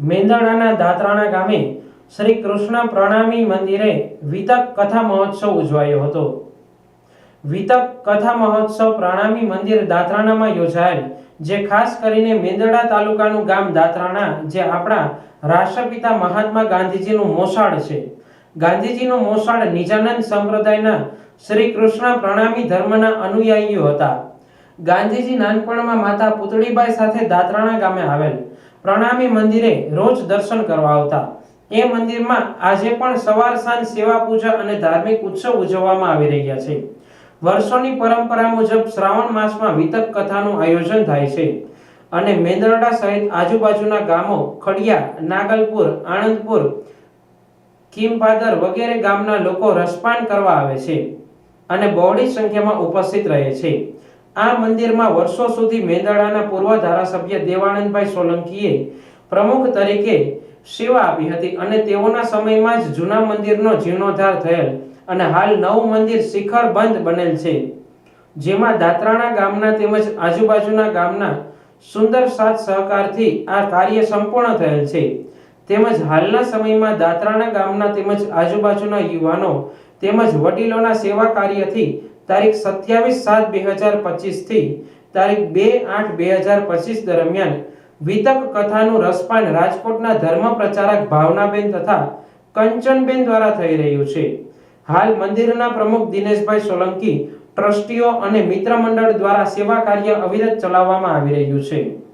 મેંદરડાના દાત્રાણા ગામે શ્રી કૃષ્ણ પ્રણામી મંદિરે વિતક કથા મહોત્સવ ઉજવાયો હતો। વિતક કથા મહોત્સવ પ્રણામી મંદિર દાત્રાણામાં યોજાયેલ, જે ખાસ કરીને મેંદરડા તાલુકાનું ગામ દાત્રાણા, જે આપણા રાષ્ટ્રપિતા મહાત્મા ગાંધીજીનું મોસાળ છે। ગાંધીજીનું મોસાળ નિજાનંદ સંપ્રદાયના શ્રી કૃષ્ણ પ્રણામી ધર્મના અનુયાયીઓ હતા। ગાંધીજી નાનપણમાં માતા પુતળીબાઈ સાથે દાત્રાણા ગામે આવેલ પ્રણામી મંદિરે રોજ દર્શન કરવા આવતા। એ મંદિરમાં આજે પણ સવાર સાંજ સેવા પૂજા અને ધાર્મિક ઉત્સવ ઉજવવામાં આવી રહ્યા છે। વર્ષોની પરંપરા મુજબ શ્રાવણ માસમાં વિતક કથાનું આયોજન થાય છે અને મેંદરડા સહિત આજુબાજુના ગામો ખડિયા, નાગલપુર, આણંદપુર, કિમપાદર વગેરે ગામના લોકો રસપાન કરવા આવે છે અને બહોળી સંખ્યામાં ઉપસ્થિત રહે છે। આ મંદિરમાં વર્ષો સુધી મેંદરડાના પૂર્વ ધારાસભ્ય દેવાનંદભાઈ સોલંકીએ પ્રમુખ તરીકે સેવા આપી હતી અને તેઓના સમયમાં જ જૂના મંદિરનો જીર્ણોદ્ધાર થયેલ અને હાલ નવું મંદિર શિખર બંધ બનેલ છે, જેમાં દાત્રાણા ગામના તેમજ આજુબાજુના ગામના સુંદર સાથ સહકારથી આ કાર્ય સંપૂર્ણ થયેલ છે। તેમજ હાલના સમયમાં દાત્રાણા ગામના તેમજ આજુબાજુના યુવાનો તેમજ વડીલોના સેવા કાર્યથી તારીખ 27/7/2025 થી તારીખ 2/8/2025 દરમિયાન વિતક કથાનું રસપાન રાજકોટના ધર્મ પ્રચારક ભાવનાબેન તથા કંચનબેન દ્વારા થઈ રહ્યું છે। હાલ મંદિરના પ્રમુખ દિનેશભાઈ સોલંકી, ટ્રસ્ટીઓ અને મિત્ર મંડળ દ્વારા સેવા કાર્ય અવિરત ચલાવવામાં આવી રહ્યું છે।